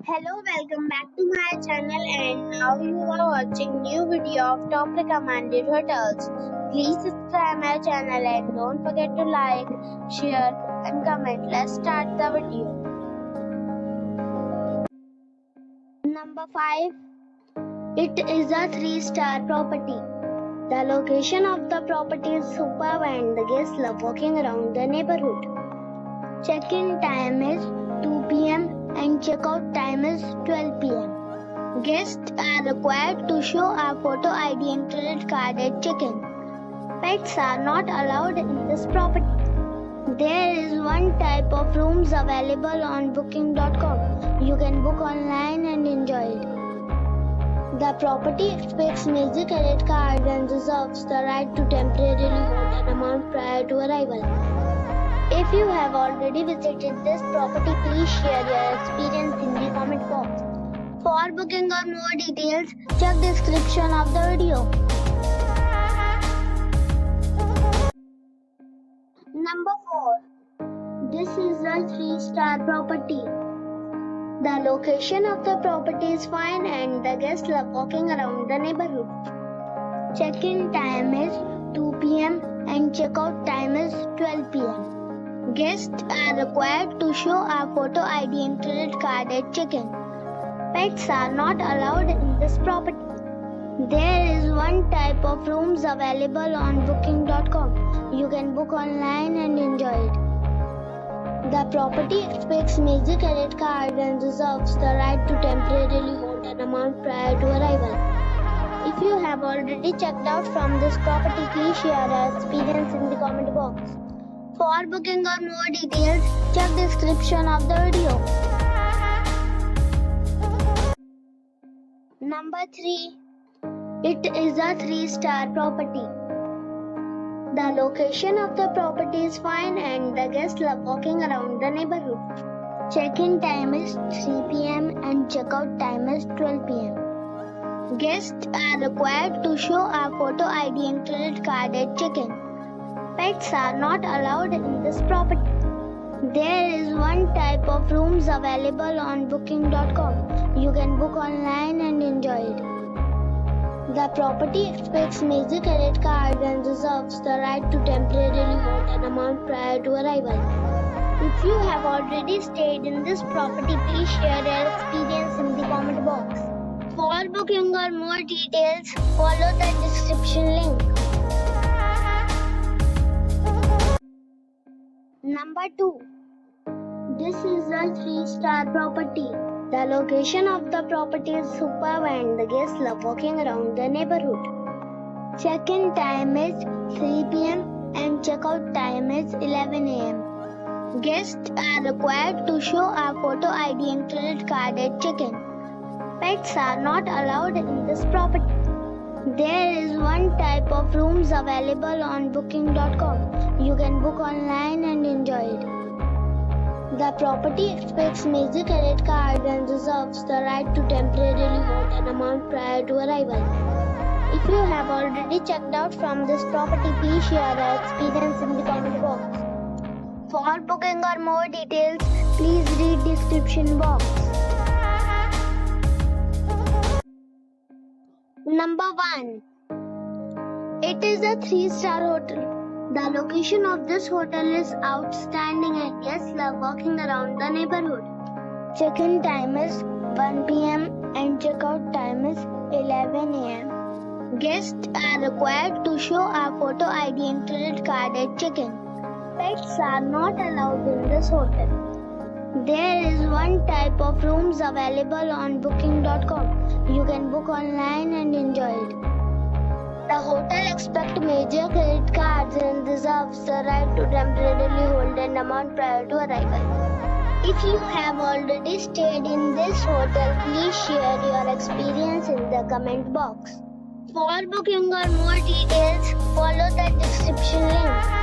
Hello, welcome back to my channel, and now you are watching new video of top recommended hotels. Please subscribe my channel and don't forget to like, share and comment. Let's start the video. Number 5. It is a 3-star property. The location of the property is superb and the guests love walking around the neighborhood. Check-in time is 2 p.m. and check-out time is 12 p.m. Guests are required to show a photo ID and credit card at check-in. Pets are not allowed in this property. There is one type of rooms available on booking.com. You can book online and enjoy it. The property expects major credit card and reserves the right to temporarily hold an amount prior to arrival. If you have already visited this property, please share your experience in the comment box. For booking or more details, check the description of the video. Number 4. This is a 3-star property. The location of the property is fine and the guests love walking around the neighborhood. Check-in time is 2 p.m. and check-out time is 12 p.m. Guests are required to show a photo ID and credit card at check-in. Pets are not allowed in this property. There is one type of rooms available on booking.com. You can book online and enjoy it. The property expects major credit card and reserves the right to temporarily hold an amount prior to arrival. If you have already checked out from this property, please share your experience in the comment box. For booking or more details, check the description of the video. Number 3. It is a 3-star property. The location of the property is fine and the guests love walking around the neighborhood. Check-in time is 3 p.m. and check-out time is 12 p.m. Guests are required to show a photo ID and credit card at check-in. Pets are not allowed in this property. There is one type of rooms available on booking.com. You can book online and enjoy it. The property expects major credit card and reserves the right to temporarily hold an amount prior to arrival. If you have already stayed in this property, please share your experience in the comment box. For booking or more details, follow the description link. Number 2. This is a 3-star property. The location of the property is superb and the guests love walking around the neighborhood. Check-in time is 3 p.m. and check-out time is 11 a.m. Guests are required to show a photo ID and credit card at check-in. Pets are not allowed in this property. There is one type of rooms available on booking.com. You can book online and enjoy it. The property expects major credit card and reserves the right to temporarily hold an amount prior to arrival. If you have already checked out from this property, please share your experience in the comment box. For booking or more details, please read description box. Number 1. It is a 3-star hotel. The location of this hotel is outstanding and guests love walking around the neighborhood. Check-in time is 1 p.m. and check-out time is 11 a.m. Guests are required to show a photo ID and credit card at check-in. Pets are not allowed in this hotel. There is one type of rooms available on booking.com. You can book online and enjoy it. The hotel expects major credit cards and reserves the right to temporarily hold an amount prior to arrival. If you have already stayed in this hotel, please share your experience in the comment box. For booking or more details, follow the description link.